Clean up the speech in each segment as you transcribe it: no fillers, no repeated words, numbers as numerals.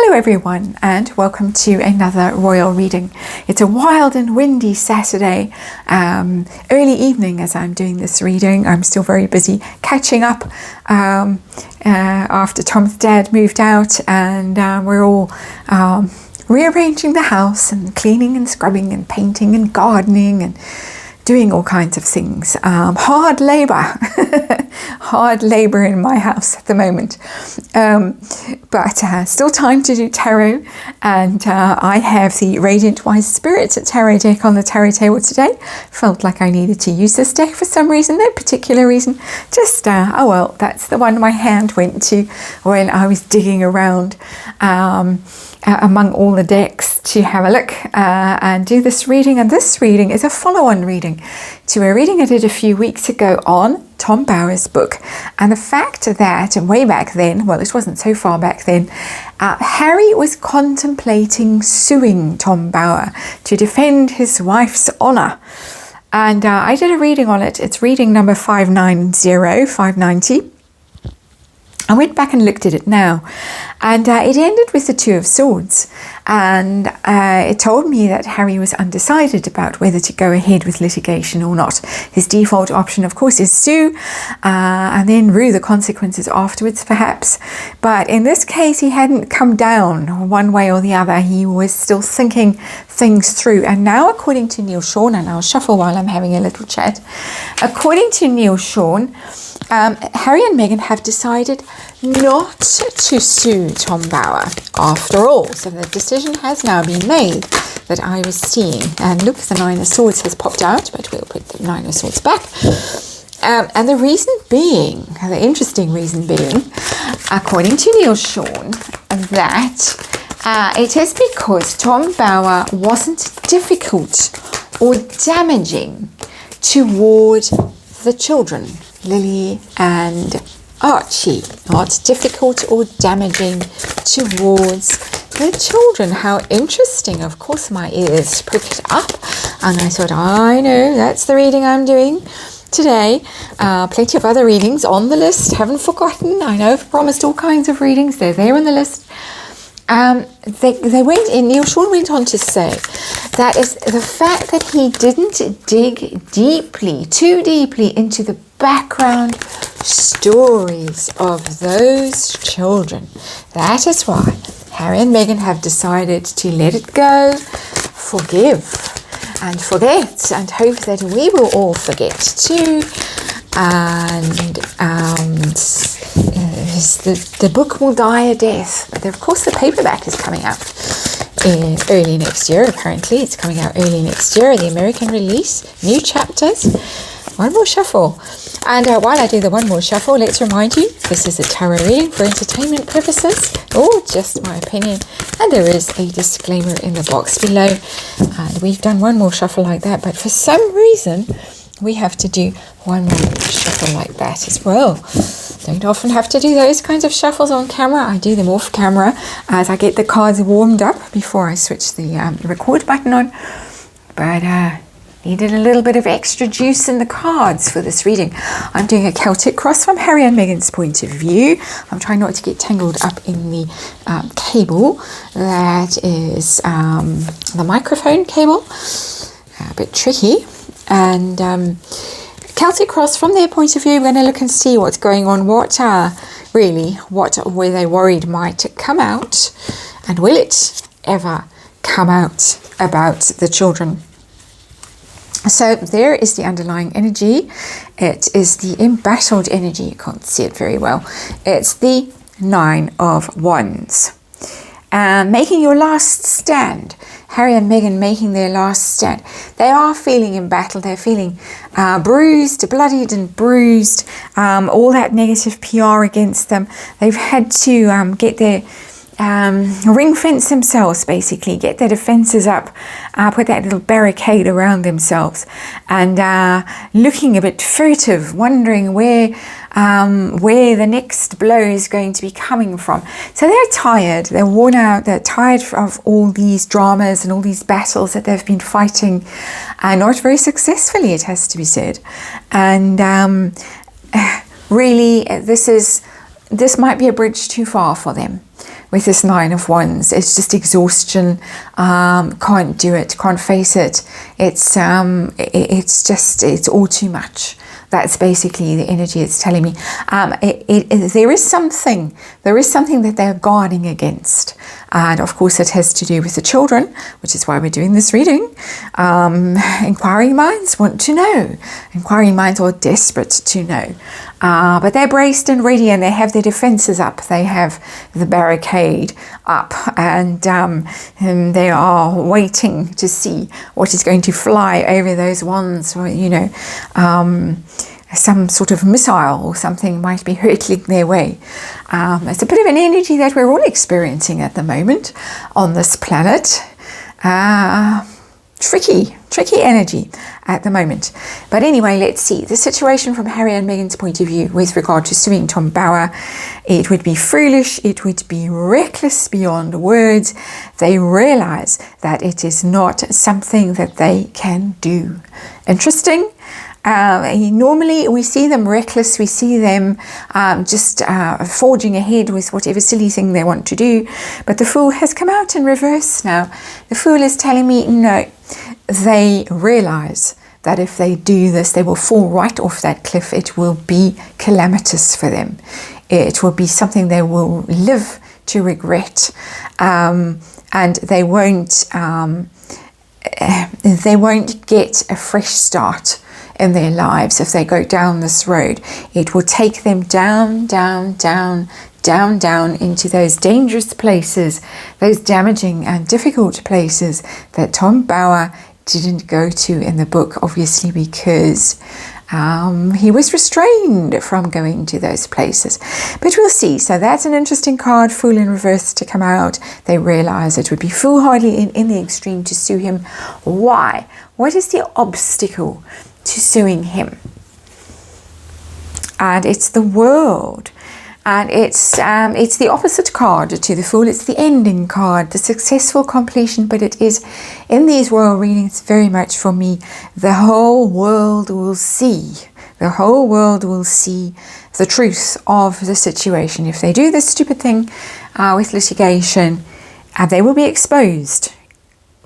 Hello everyone, and welcome to another royal reading. It's a wild and windy Saturday early evening as I'm doing this reading. I'm still very busy catching up after Tom's dad moved out, and we're all rearranging the house and cleaning and scrubbing and painting and gardening and doing all kinds of things. Hard labor in my house at the moment, but still time to do tarot, and I have the Radiant Wise Spirit Tarot deck on the tarot table today. Felt like I needed to use this deck for some reason, no particular reason, just oh well, that's the one my hand went to when I was digging around among all the decks to have a look and do this reading. And this reading is a follow-on reading to a reading I did a few weeks ago on Tom Bower's book. And the fact that way back then, well, it wasn't so far back then, Harry was contemplating suing Tom Bower to defend his wife's honour. And I did a reading on it. It's reading number 590. I went back and looked at it now, and it ended with the Two of Swords, and it told me that Harry was undecided about whether to go ahead with litigation or not. His default option, of course, is sue and then rue the consequences afterwards, perhaps. But in this case, he hadn't come down one way or the other. He was still thinking things through. And now, according to Neil Sean, and I'll shuffle while I'm having a little chat, according to Neil Sean, Harry and Meghan have decided not to sue Tom Bower after all. So the decision has now been made that I was seeing. And look, the Nine of Swords has popped out, but we'll put the Nine of Swords back. And the reason being, the interesting reason being, according to Neil Sean, that it is because Tom Bower wasn't difficult or damaging toward the children, Lily and Archie. Not difficult or damaging towards the children. How interesting. Of course, my ears pricked up, and I thought, I know, that's the reading I'm doing today. Plenty of other readings on the list. Haven't forgotten. I know I've promised all kinds of readings. They're there on the list. They went in, Neil Sean went on to say that is the fact that he didn't dig too deeply into the background stories of those children. That is why Harry and Meghan have decided to let it go, forgive and forget, and hope that we will all forget too. And the book will die a death. But of course, the paperback is coming out in early next year. Apparently, it's coming out early next year. The American release, new chapters. One more shuffle. And while I do the one more shuffle, let's remind you, this is a tarot reading for entertainment purposes, or just my opinion. And there is a disclaimer in the box below. And we've done one more shuffle like that, but for some reason, we have to do one more shuffle like that as well. Don't often have to do those kinds of shuffles on camera. I do them off camera as I get the cards warmed up before I switch the record button on. But needed a little bit of extra juice in the cards for this reading. I'm doing a Celtic cross from Harry and Meghan's point of view. I'm trying not to get tangled up in the cable. That is the microphone cable. A bit tricky. And Celtic cross from their point of view, we're going to look and see what's going on. What were they worried might come out, and will it ever come out about the children? So there is the underlying energy. It is the embattled energy. You can't see it very well. It's the Nine of Wands. Making your last stand. Harry and Meghan making their last stand. They are feeling embattled. They're feeling bruised, bloodied and bruised. All that negative PR against them. They've had to get their ring fence themselves, basically, get their defenses up, put that little barricade around themselves, and looking a bit furtive, wondering where the next blow is going to be coming from. So they're tired, they're worn out, they're tired of all these dramas and all these battles that they've been fighting, not very successfully, it has to be said. And really, this might be a bridge too far for them. with this Nine of Wands. It's just exhaustion. Can't do it. Can't face it. It's all too much. That's basically the energy it's telling me. There is something that they're guarding against. And of course it has to do with the children, which is why we're doing this reading. Inquiring minds want to know. Inquiring minds are desperate to know. But they're braced and ready, and they have their defenses up. They have the barricade up, and they are waiting to see what is going to fly over those wands, or, some sort of missile or something might be hurtling their way. It's a bit of an energy that we're all experiencing at the moment on this planet. Tricky energy at the moment. But anyway, let's see. The situation from Harry and Meghan's point of view with regard to suing Tom Bauer. It would be foolish. It would be reckless beyond words. They realize that it is not something that they can do. Interesting. Normally we see them reckless, we see them just forging ahead with whatever silly thing they want to do, but the Fool has come out in reverse now. The Fool is telling me no, they realize that if they do this, they will fall right off that cliff. It will be calamitous for them. It will be something they will live to regret, and they won't get a fresh start in their lives if they go down this road. It will take them down into those dangerous places, those damaging and difficult places that Tom Bauer didn't go to in the book, obviously because he was restrained from going to those places. But we'll see. So that's an interesting card, Fool in reverse, to come out. They realize it would be foolhardy in the extreme to sue him. Why? What is the obstacle to suing him? And it's the World. And it's the opposite card to the Fool. It's the ending card, the successful completion. But it is, in these world readings, very much for me, the whole world will see. The whole world will see the truth of the situation. If they do this stupid thing with litigation, they will be exposed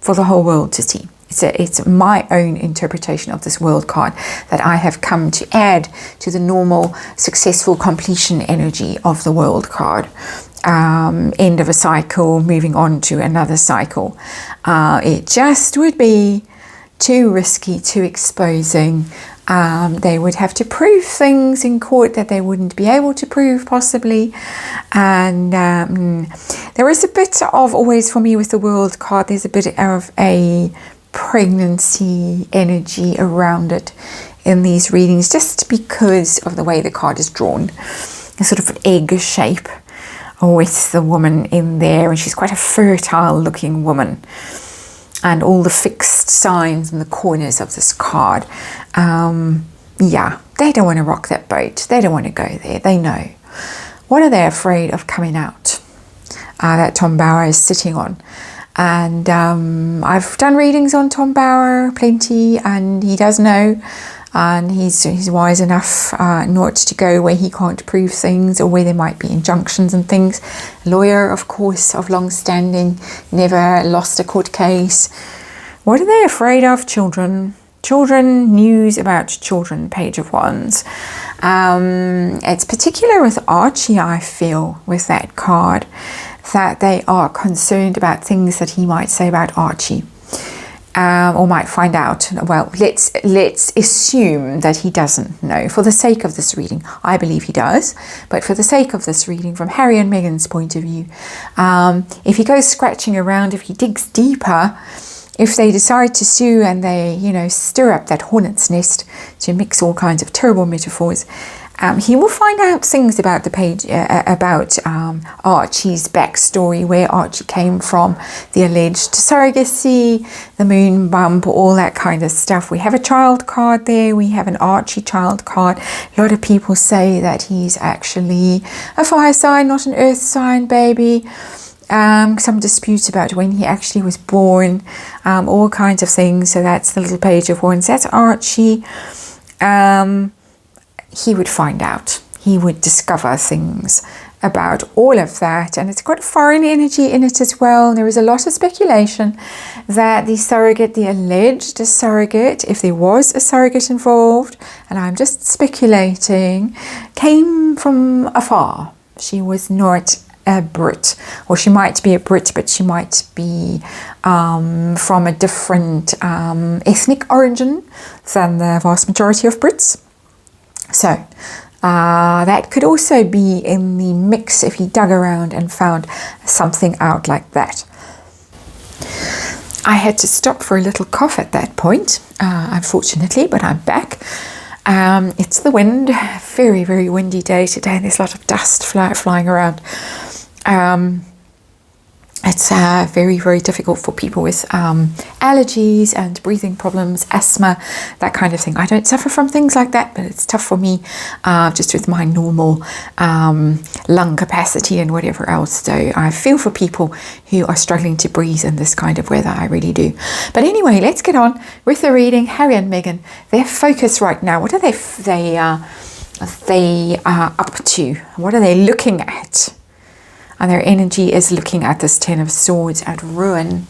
for the whole world to see. It's my own interpretation of this World card that I have come to add to the normal successful completion energy of the World card. End of a cycle, moving on to another cycle. It just would be too risky, too exposing. They would have to prove things in court that they wouldn't be able to prove possibly. And there is a bit of, always for me with the World card, there's a bit of a pregnancy energy around it in these readings, just because of the way the card is drawn, a sort of egg shape with the woman in there, and she's quite a fertile looking woman, and all the fixed signs in the corners of this card. Yeah, they don't want to rock that boat. They don't want to go there. They know. What are they afraid of coming out that Tom Bauer is sitting on? And I've done readings on Tom Bauer plenty, and he does know, and he's wise enough not to go where he can't prove things, or where there might be injunctions and things. Lawyer, of course, of long standing, never lost a court case. What are they afraid of? Children. Children, news about children, Page of Wands. It's particular with Archie, I feel, with that card, that they are concerned about things that he might say about Archie, or might find out. Well, let's assume that he doesn't know. For the sake of this reading, I believe he does, but for the sake of this reading, from Harry and Meghan's point of view, if he goes scratching around, if he digs deeper, if they decide to sue and they, stir up that hornet's nest, to mix all kinds of terrible metaphors, he will find out things about the page, about Archie's backstory, where Archie came from, the alleged surrogacy, the moon bump, all that kind of stuff. We have a child card there. We have an Archie child card. A lot of people say that he's actually a fire sign, not an earth sign baby. Some disputes about when he actually was born, all kinds of things. So that's the little Page of Wands. That's Archie. He would find out. He would discover things about all of that, and it's got foreign energy in it as well. There is a lot of speculation that the alleged surrogate, if there was a surrogate involved, and I'm just speculating, came from afar. She was not a Brit, or she might be a Brit, but she might be from a different ethnic origin than the vast majority of Brits. So that could also be in the mix if he dug around and found something out like that. I had to stop for a little cough at that point, unfortunately, but I'm back. It's the wind, very, very windy day today. There's a lot of dust flying around. It's very, very difficult for people with allergies and breathing problems, asthma, that kind of thing. I don't suffer from things like that, but it's tough for me just with my normal lung capacity and whatever else. So I feel for people who are struggling to breathe in this kind of weather. I really do. But anyway, let's get on with the reading. Harry and Meghan, their focus right now. What are they up to? What are they looking at? And their energy is looking at this Ten of Swords, at ruin.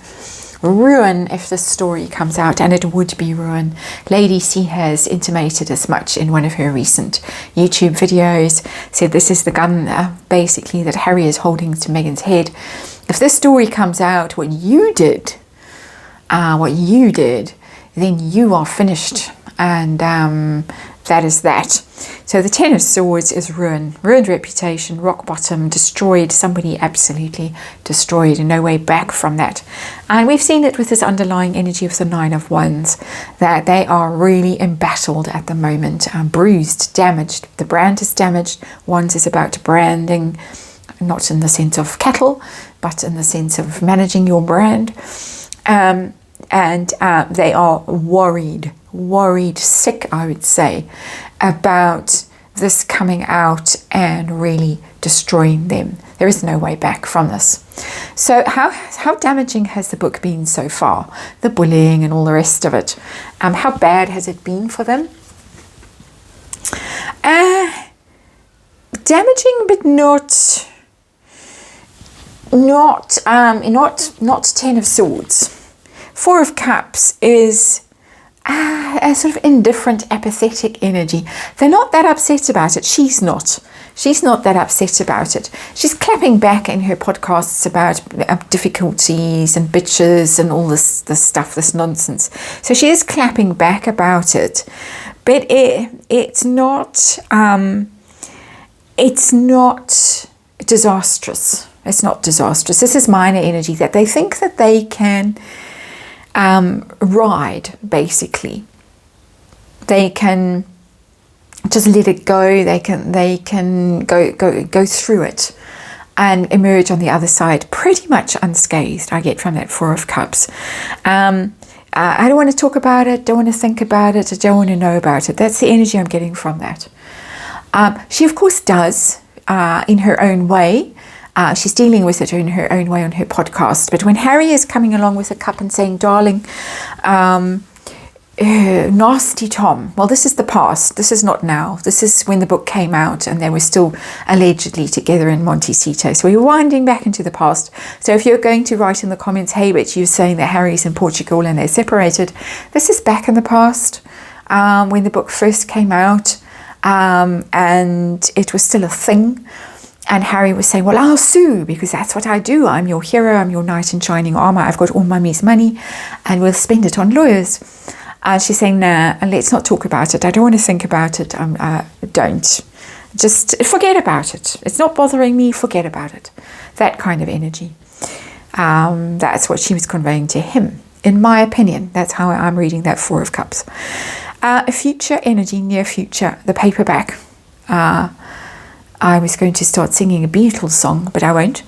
Ruin if the story comes out, and it would be ruin. Lady C has intimated as much in one of her recent YouTube videos. Said this is the gun, basically, that Harry is holding to Meghan's head. If this story comes out, what you did, then you are finished. And that is that. So the Ten of Swords is ruin, ruined reputation, rock bottom, destroyed, somebody absolutely destroyed, and no way back from that. And we've seen it with this underlying energy of the Nine of Wands, that they are really embattled at the moment, bruised, damaged. The brand is damaged. Wands is about branding, not in the sense of cattle, but in the sense of managing your brand. And they are worried, sick, I would say, about this coming out and really destroying them. There is no way back from this. So how damaging has the book been so far? The bullying and all the rest of it. How bad has it been for them? Damaging, but not Ten of Swords. Four of Cups is a sort of indifferent, apathetic energy. They're not that upset about it. She's not that upset about it. She's clapping back in her podcasts about difficulties and bitches and all this stuff, this nonsense. So she is clapping back about it, but it's not disastrous. It's not disastrous. This is minor energy that they think that they can ride, basically. They can just let it go. They can go through it and emerge on the other side pretty much unscathed. I get from that Four of Cups. I don't want to talk about it, don't want to think about it, I don't want to know about it. That's the energy I'm getting from that. She of course does, in her own way. She's dealing with it in her own way on her podcast. But when Harry is coming along with a cup and saying, darling, nasty Tom. Well, this is the past. This is not now. This is when the book came out and they were still allegedly together in Montecito. So we're winding back into the past. So if you're going to write in the comments, hey, but you're saying that Harry's in Portugal and they're separated, this is back in the past, when the book first came out, and it was still a thing. And Harry was saying, well, I'll sue because that's what I do. I'm your hero. I'm your knight in shining armor. I've got all mummy's money and we'll spend it on lawyers. And she's saying, nah, let's not talk about it. I don't want to think about it. Don't. Just forget about it. It's not bothering me. Forget about it. That kind of energy. That's what she was conveying to him. In my opinion, that's how I'm reading that Four of Cups. Future energy, near future, the paperback. I was going to start singing a Beatles song, but I won't.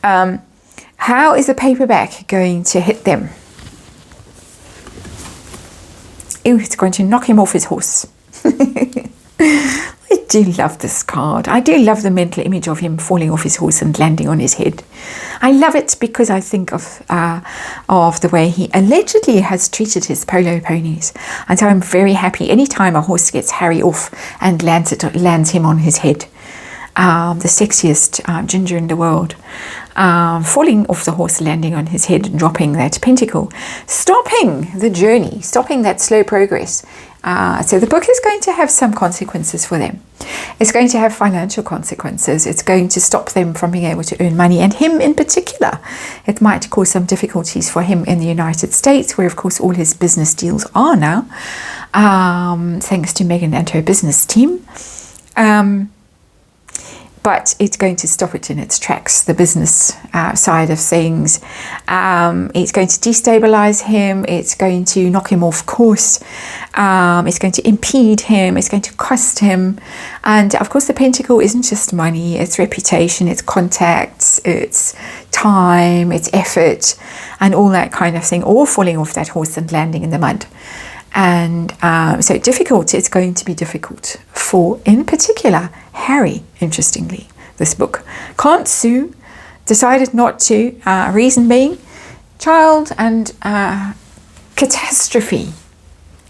How is the paperback going to hit them? Ooh, it's going to knock him off his horse. I do love this card. I do love the mental image of him falling off his horse and landing on his head. I love it because I think of the way he allegedly has treated his polo ponies. And so I'm very happy anytime a horse gets Harry off and lands him on his head. the sexiest ginger in the world, falling off the horse, landing on his head, dropping that pentacle, stopping the journey, stopping that slow progress. So the book is going to have some consequences for them. It's going to have financial consequences. It's going to stop them from being able to earn money, and him in particular. It might cause some difficulties for him in the United States, where of course all his business deals are now, thanks to Megan and her business team. But it's going to stop it in its tracks, the business side of things. It's going to destabilize him. It's going to knock him off course. It's going to impede him. It's going to cost him. And of course, the pentacle isn't just money. It's reputation, it's contacts, it's time, it's effort, and all that kind of thing, all falling off that horse and landing in the mud. And so difficult, it's going to be difficult for, in particular, Harry, interestingly, this book. Can't sue, decided not to, reason being, child and catastrophe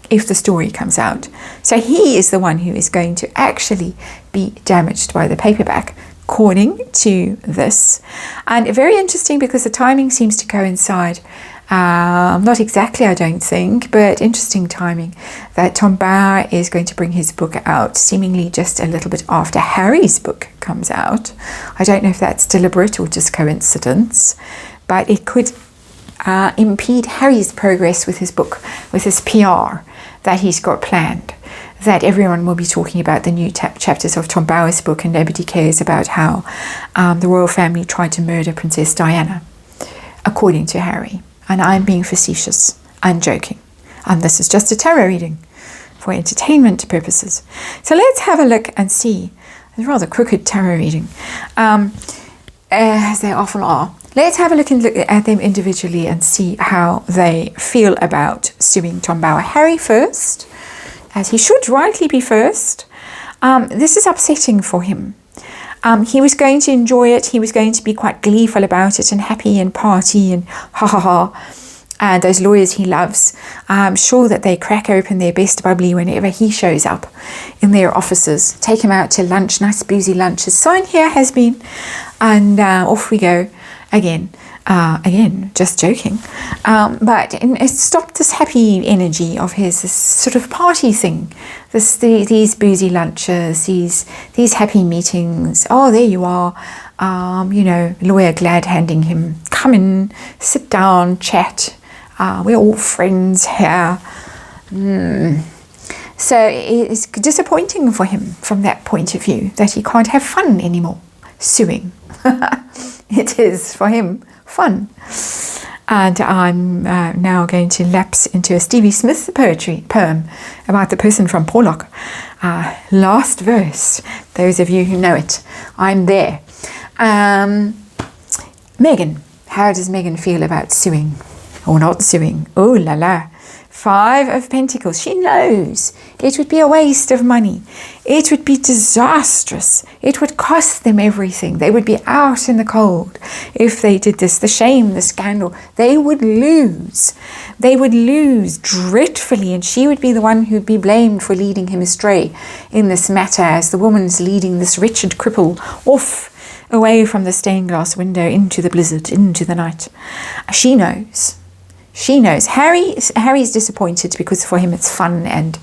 if the story comes out. So he is the one who is going to actually be damaged by the paperback, according to this. And very interesting because the timing seems to coincide. Not exactly, I don't think, but interesting timing that Tom Bauer is going to bring his book out seemingly just a little bit after Harry's book comes out. I don't know if that's deliberate or just coincidence, but it could impede Harry's progress with his book, with his PR that he's got planned. That everyone will be talking about the new chapters of Tom Bauer's book, and nobody cares about how the royal family tried to murder Princess Diana, according to Harry. And I'm being facetious and joking. And this is just a tarot reading for entertainment purposes. So let's have a look and see. It's a rather crooked tarot reading, as they often are. Let's have a look and look at them individually and see how they feel about suing Tom Bauer. Harry first, as he should rightly be first. This is upsetting for him. He was going to enjoy it. He was going to be quite gleeful about it and happy and party and ha ha ha. And those lawyers he loves, I'm sure that they crack open their best bubbly whenever he shows up in their offices. Take him out to lunch, nice boozy lunch. His sign here has been, and off we go again. Again, just joking. But it stopped this happy energy of his, this sort of party thing. These boozy lunches, these happy meetings. Oh, there you are. Lawyer glad handing him, come in, sit down, chat. We're all friends here. So it's disappointing for him from that point of view that he can't have fun anymore. Suing. It is for him fun. And I'm now going to lapse into a Stevie Smith poem about the person from Porlock. Last verse, those of you who know it, I'm there. Megan, how does Megan feel about suing or not suing? Oh la la. 5 of Pentacles. She knows it would be a waste of money. It would be disastrous. It would cost them everything. They would be out in the cold if they did this. The shame, the scandal. They would lose. They would lose dreadfully, and she would be the one who'd be blamed for leading him astray in this matter, as the woman's leading this wretched cripple off away from the stained glass window into the blizzard, into the night. She knows. She knows. Harry's disappointed because for him it's fun and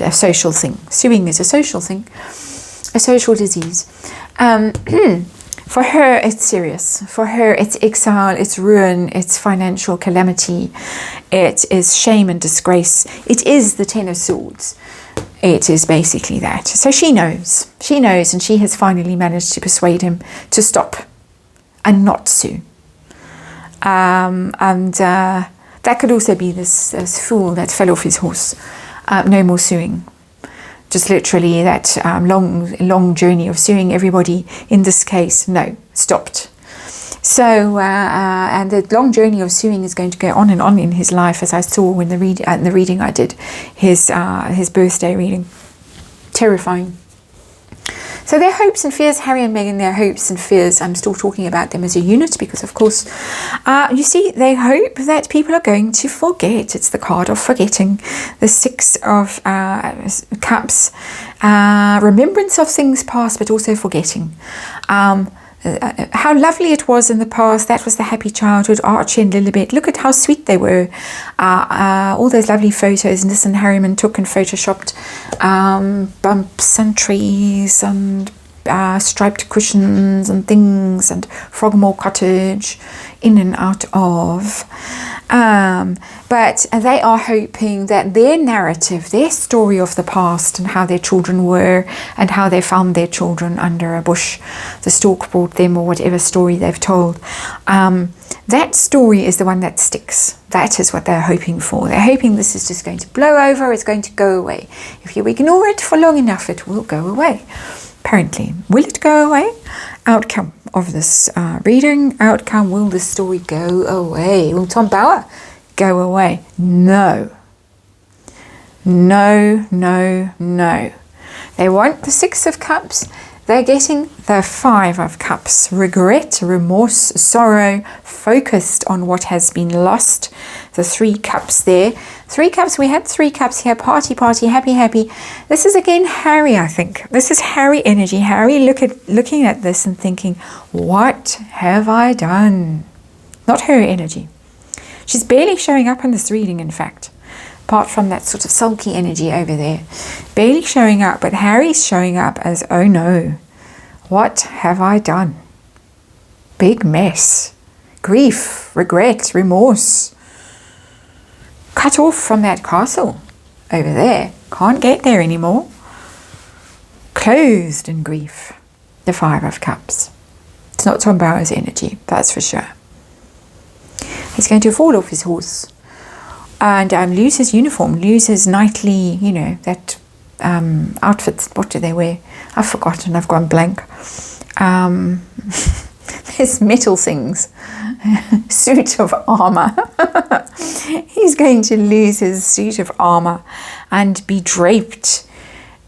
a social thing. Suing is a social thing, a social disease. For her, it's serious. For her, it's exile, it's ruin, it's financial calamity. It is shame and disgrace. It is the 10 of Swords. It is basically that. So she knows. She knows, and she has finally managed to persuade him to stop and not sue. That could also be this fool that fell off his horse. No more suing. Just literally that long journey of suing everybody. In this case, no, stopped. So, and the long journey of suing is going to go on and on in his life, as I saw in the reading I did, his birthday reading. Terrifying. So their hopes and fears, Harry and Meghan, their hopes and fears, I'm still talking about them as a unit because, of course, you see, they hope that people are going to forget. It's the card of forgetting. The Six of Cups, remembrance of things past, but also forgetting. How lovely it was in the past. That was the happy childhood, Archie and Lilibet. Look at how sweet they were. All those lovely photos Nis and Harriman took and photoshopped. Bumps and trees and striped cushions and things, and Frogmore Cottage in and out of. But they are hoping that their narrative, their story of the past and how their children were and how they found their children under a bush, the stork brought them, or whatever story they've told, that story is the one that sticks. That is what they're hoping for. They're hoping this is just going to blow over, it's going to go away. If you ignore it for long enough, it will go away. Apparently. Will it go away? Outcome of this reading. Outcome, will the story go away? Will Tom Bauer go away? No. No, no, no. They want the Six of Cups. They're getting the Five of Cups. Regret, remorse, sorrow, focused on what has been lost. The Three Cups there. Three Cups, we had Three Cups here. Party, party, happy, happy. This is again Harry, I think. This is Harry energy. Harry looking at this and thinking, what have I done? Not her energy. She's barely showing up in this reading, in fact. Apart from that sort of sulky energy over there. Barely showing up, but Harry's showing up as, oh no, what have I done? Big mess. Grief, regret, remorse. Cut off from that castle over there. Can't get there anymore. Closed in grief. The Five of Cups. It's not Tom Bauer's energy, that's for sure. He's going to fall off his horse. And lose his uniform, lose his nightly, that outfits. What do they wear? I've forgotten, I've gone blank. There's metal things. Suit of armor. He's going to lose his suit of armor and be draped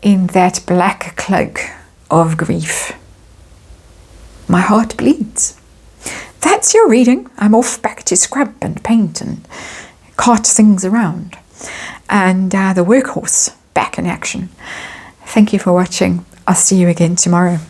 in that black cloak of grief. My heart bleeds. That's your reading. I'm off back to scrub and paint and cart things around, and the workhorse back in action. Thank you for watching. I'll see you again tomorrow.